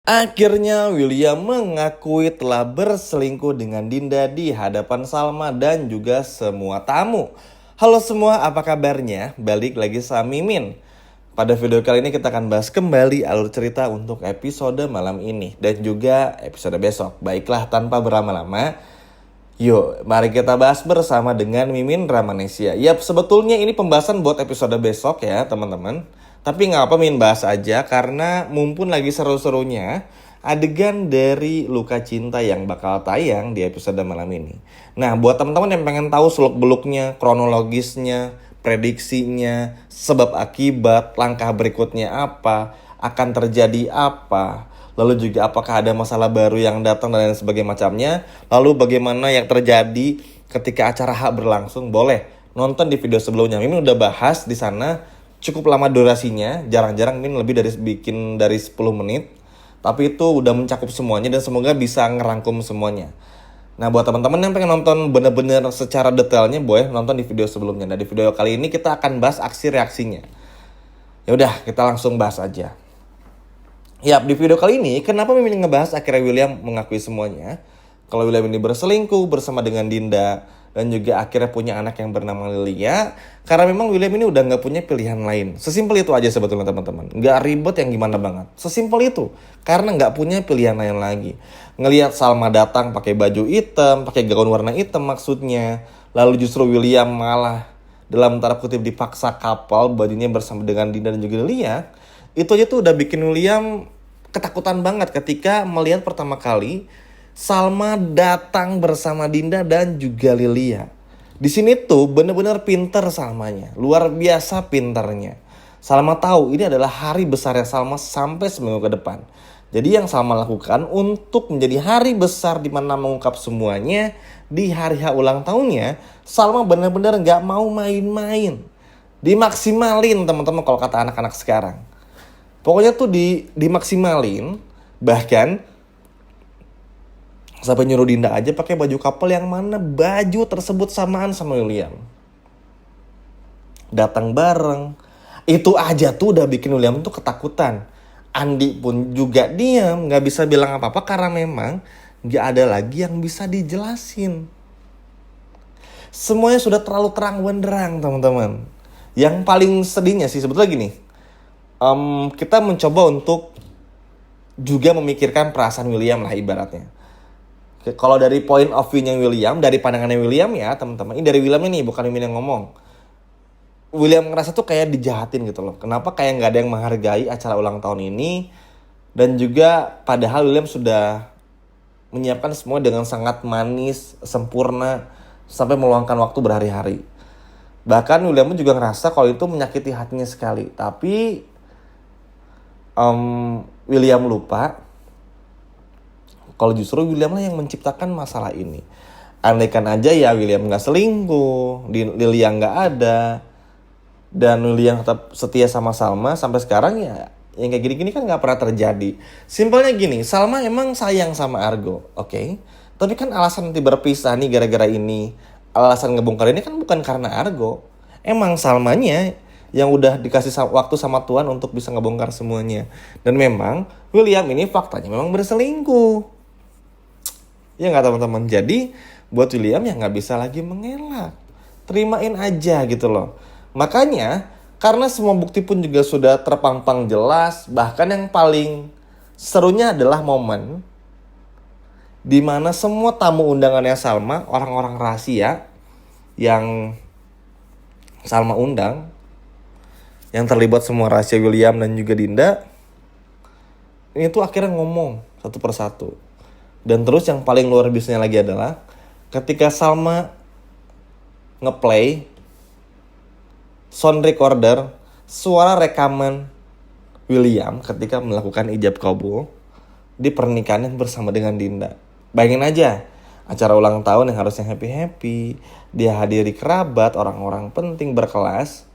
Akhirnya William mengakui telah berselingkuh dengan Dinda di hadapan Salma dan juga semua tamu. Halo semua, apa kabarnya? Balik lagi sama Mimin. Pada video kali ini kita akan bahas kembali alur cerita untuk episode malam ini dan juga episode besok. Baiklah, tanpa berlama-lama, yuk mari kita bahas bersama dengan Mimin Ramanesia. Yap, sebetulnya ini pembahasan buat episode besok ya teman-teman. Tapi nggak apa Min bahas aja karena mumpun lagi seru-serunya adegan dari Luka Cinta yang bakal tayang di episode malam ini. Nah, buat teman-teman yang pengen tahu seluk-beluknya, kronologisnya, prediksinya, sebab akibat, langkah berikutnya apa, akan terjadi apa, lalu juga apakah ada masalah baru yang datang dan lain sebagainya macamnya, lalu bagaimana yang terjadi ketika acara hak berlangsung, boleh nonton di video sebelumnya. Mimin udah bahas di sana. Cukup lama durasinya, jarang-jarang Min lebih dari 10 menit. Tapi itu udah mencakup semuanya dan semoga bisa ngerangkum semuanya. Nah, buat teman-teman yang pengen nonton bener-bener secara detailnya, boleh nonton di video sebelumnya. Nah, di video kali ini kita akan bahas aksi reaksinya. Ya udah, kita langsung bahas aja. Ya, di video kali ini kenapa Mimin ngebahas akhirnya William mengakui semuanya? Kalau William ini berselingkuh bersama dengan Dinda dan juga akhirnya punya anak yang bernama Lilia, karena memang William ini udah nggak punya pilihan lain. Sesimpel itu aja sebetulnya teman-teman, nggak ribet yang gimana banget. Sesimpel itu, karena nggak punya pilihan lain lagi. Ngelihat Salma datang pakai baju hitam, pakai gaun warna hitam maksudnya, lalu justru William malah dalam tanda kutip dipaksa kapal bajunya bersama dengan Dinda dan juga Lilia. Itu aja tuh udah bikin William ketakutan banget ketika melihat pertama kali Salma datang bersama Dinda dan juga Lilia. Di sini tuh bener-bener pinter Salmanya, luar biasa pinternya. Salma tahu ini adalah hari besarnya Salma sampai seminggu ke depan. Jadi yang Salma lakukan untuk menjadi hari besar di mana mengungkap semuanya di hari H ulang tahunnya, Salma bener-bener gak mau main-main. Dimaksimalin teman-teman kalau kata anak-anak sekarang. Pokoknya tuh dimaksimalin, bahkan sampai nyuruh Dinda aja pakai baju couple yang mana baju tersebut samaan sama William. Datang bareng. Itu aja tuh udah bikin William tuh ketakutan. Andi pun juga diam, gak bisa bilang apa-apa karena memang gak ada lagi yang bisa dijelasin. Semuanya sudah terlalu terang benderang teman-teman. Yang paling sedihnya sih sebetulnya gini. Kita mencoba untuk juga memikirkan perasaan William lah ibaratnya. Kalau dari point of view-nya William, dari pandangannya William ya teman-teman. Ini dari William ini, bukan Mimin yang ngomong. William ngerasa tuh kayak dijahatin gitu loh. Kenapa kayak gak ada yang menghargai acara ulang tahun ini. Dan juga padahal William sudah menyiapkan semua dengan sangat manis, sempurna. Sampai meluangkan waktu berhari-hari. Bahkan William pun juga ngerasa kalau itu menyakiti hatinya sekali. Tapi William lupa kalau justru William lah yang menciptakan masalah ini. Andaikan aja ya William gak selingkuh, Lilia gak ada, dan William tetap setia sama Salma sampai sekarang ya yang kayak gini-gini kan gak pernah terjadi. Simpelnya gini, Salma emang sayang sama Argo, oke? Tapi kan alasan nanti berpisah nih gara-gara ini, alasan ngebongkar ini kan bukan karena Argo. Emang Salmanya yang udah dikasih waktu sama Tuhan untuk bisa ngebongkar semuanya. Dan memang William ini faktanya memang berselingkuh. Ya nggak teman-teman. Jadi buat William ya nggak bisa lagi mengelak. Terimain aja gitu loh. Makanya karena semua bukti pun juga sudah terpampang jelas. Bahkan yang paling serunya adalah momen dimana semua tamu undangannya Salma, orang-orang rahasia yang Salma undang, yang terlibat semua rahasia William dan juga Dinda, ini tuh akhirnya ngomong satu persatu. Dan terus yang paling luar biasanya lagi adalah ketika Salma ngeplay sound recorder suara rekaman William ketika melakukan ijab kabul di pernikahan bersama dengan Dinda. Bayangin aja, acara ulang tahun yang harusnya happy-happy, dia hadiri kerabat, orang-orang penting berkelas,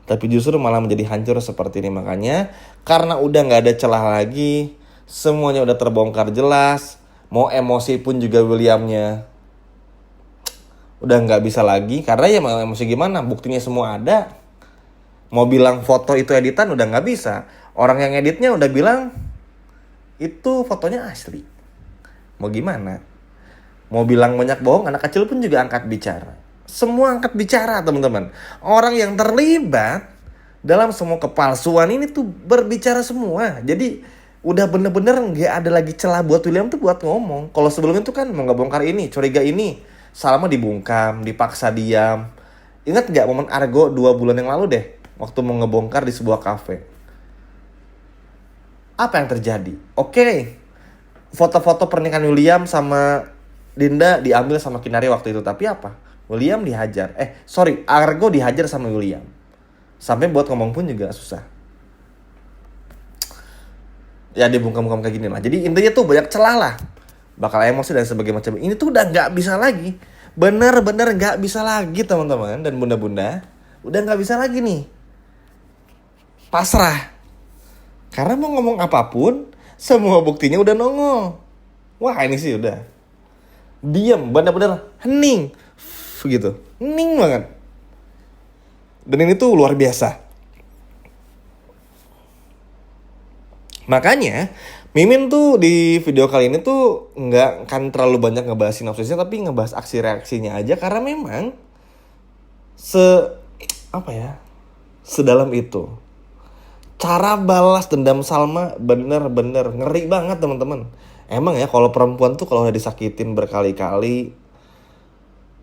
tapi justru malah menjadi hancur seperti ini. Makanya karena udah gak ada celah lagi, semuanya udah terbongkar jelas. Mau emosi pun juga Williamnya udah gak bisa lagi. Karena ya mau emosi gimana, buktinya semua ada. Mau bilang foto itu editan udah gak bisa. Orang yang editnya udah bilang Itu fotonya asli. Mau gimana? Mau bilang banyak bohong, anak kecil pun juga angkat bicara. Semua angkat bicara, teman-teman. Orang yang terlibat dalam semua kepalsuan ini tuh berbicara semua. Jadi udah bener-bener nggak ada lagi celah buat William tuh buat ngomong. Kalau sebelumnya tuh kan mau nggak bongkar ini, curiga ini, Salma dibungkam, dipaksa diam. Ingat nggak momen Argo 2 bulan yang lalu deh, waktu mau ngebongkar di sebuah kafe. Apa yang terjadi? Oke, foto-foto pernikahan William sama Dinda diambil sama Kinari waktu itu. Tapi apa? William dihajar. Argo dihajar sama William. Sampai buat ngomong pun juga susah. Ya dibungkam-bungkam kayak gini lah. Jadi intinya tuh banyak celah lah. Bakal emosi dan sebagainya macam. Ini tuh udah gak bisa lagi. Bener-bener gak bisa lagi teman-teman dan bunda-bunda. Udah gak bisa lagi nih. Pasrah. Karena mau ngomong apapun, semua buktinya udah nongol. Wah ini sih udah. Diam, bener-bener hening. Gitu. Hening banget. Dan ini tuh luar biasa. Makanya Mimin tuh di video kali ini tuh nggak kan terlalu banyak ngebahas sinopsisnya, tapi ngebahas aksi reaksinya aja karena memang sedalam itu. Cara balas dendam Salma bener-bener ngeri banget teman-teman. Emang ya kalau perempuan tuh kalau udah disakitin berkali-kali,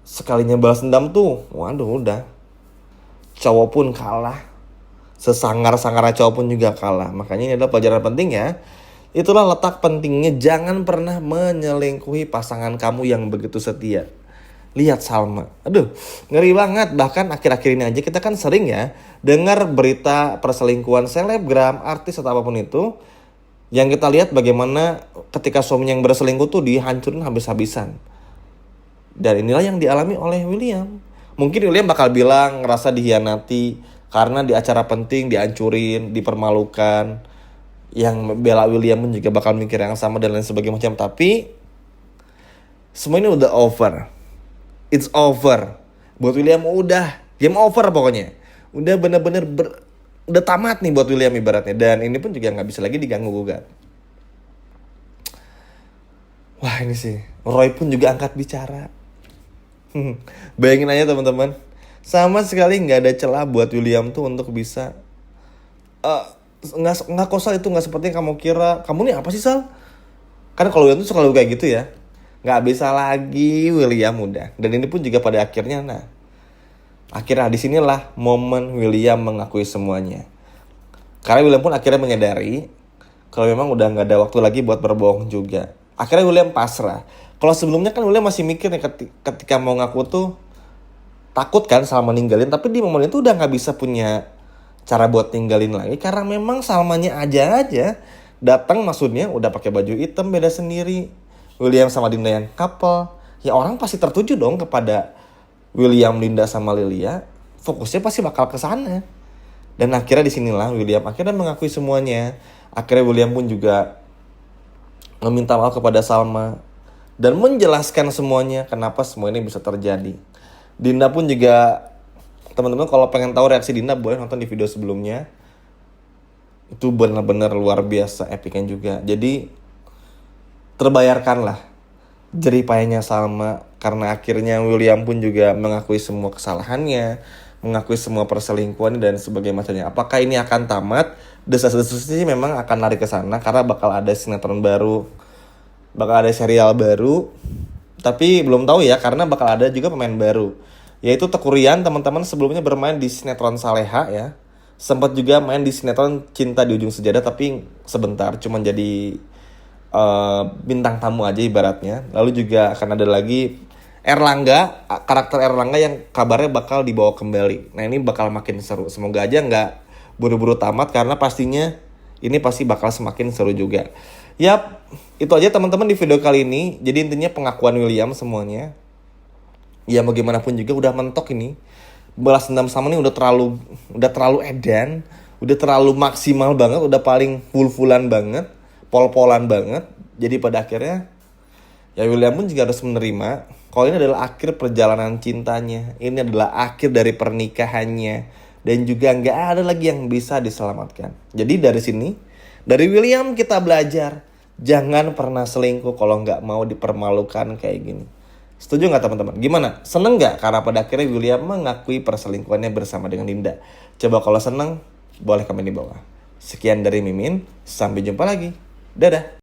sekalinya balas dendam tuh, waduh udah. Cowok pun kalah. Sesangar-sangarnya cowok pun juga kalah. Makanya ini adalah pelajaran penting ya. Itulah letak pentingnya jangan pernah menyelingkuhi pasangan kamu yang begitu setia. Lihat Salma. Aduh, ngeri banget. Bahkan akhir-akhir ini aja kita kan sering ya dengar berita perselingkuhan selebgram, artis atau apapun itu. Yang kita lihat bagaimana ketika suaminya yang berselingkuh tuh dihancurin habis-habisan. Dan inilah yang dialami oleh William. Mungkin William bakal bilang ngerasa dihianati karena di acara penting dihancurin, dipermalukan. Yang bela William pun juga bakal mikir yang sama dan lain sebagainya macam. Tapi semua ini udah over. It's over. Buat William udah game over pokoknya. Udah bener-bener udah tamat nih buat William ibaratnya. Dan ini pun juga gak bisa lagi diganggu gugat. Wah ini sih Roy pun juga angkat bicara. Bayangin aja teman-teman. Sama sekali gak ada celah buat William tuh untuk bisa nggak kok Sal, itu nggak seperti yang kamu kira. Kamu nih apa sih Sal? Karena kalau William tuh selalu kayak gitu ya. Nggak bisa lagi William udah. Dan ini pun juga pada akhirnya akhirnya disinilah momen William mengakui semuanya. Karena William pun akhirnya menyadari kalau memang udah nggak ada waktu lagi buat berbohong juga. Akhirnya William pasrah. Kalau sebelumnya kan William masih mikir nih ketika mau ngaku tuh takut kan Salma ninggalin. Tapi di momen itu udah nggak bisa punya cara buat tinggalin lagi karena memang Salmanya aja datang, maksudnya udah pakai baju hitam beda sendiri. William sama Dinda yang couple, ya orang pasti tertuju dong kepada William, Dinda sama Lilia. Fokusnya pasti bakal ke sana. Dan akhirnya disinilah William akhirnya mengakui semuanya. Akhirnya William pun juga meminta maaf kepada Salma dan menjelaskan semuanya kenapa semua ini bisa terjadi. Dinda pun juga, teman-teman kalau pengen tahu reaksi Dinda boleh nonton di video sebelumnya. Itu benar-benar luar biasa epicnya juga. Jadi terbayarkan lah jerih payahnya Salma karena akhirnya William pun juga mengakui semua kesalahannya, mengakui semua perselingkuhan dan sebagainya macamnya. Apakah ini akan tamat? Desas-desus sih memang akan lari ke sana karena bakal ada sinetron baru, bakal ada serial baru. Tapi belum tahu ya karena bakal ada juga pemain baru. Yaitu Teuku Ryan, teman-teman sebelumnya bermain di sinetron Saleha ya. Sempat juga main di sinetron Cinta di Ujung Sejadah tapi sebentar, cuman jadi bintang tamu aja ibaratnya. Lalu juga akan ada lagi Erlangga, karakter Erlangga yang kabarnya bakal dibawa kembali. Nah ini bakal makin seru. Semoga aja nggak buru-buru tamat karena pastinya ini pasti bakal semakin seru juga. Yap, itu aja teman-teman di video kali ini. Jadi intinya pengakuan William semuanya. Ya mau gimana pun juga udah mentok ini. Balas dendam sama ini udah terlalu edan, udah terlalu maksimal banget, udah paling full-fullan banget, pol-polan banget. Jadi pada akhirnya ya William pun juga harus menerima kalau ini adalah akhir perjalanan cintanya. Ini adalah akhir dari pernikahannya. Dan juga gak ada lagi yang bisa diselamatkan. Jadi dari sini, dari William kita belajar. Jangan pernah selingkuh kalau nggak mau dipermalukan kayak gini. Setuju nggak teman-teman? Gimana? Seneng nggak karena pada akhirnya William mengakui perselingkuhannya bersama dengan Dinda? Coba kalau seneng, boleh komen di bawah. Sekian dari Mimin, sampai jumpa lagi. Dadah.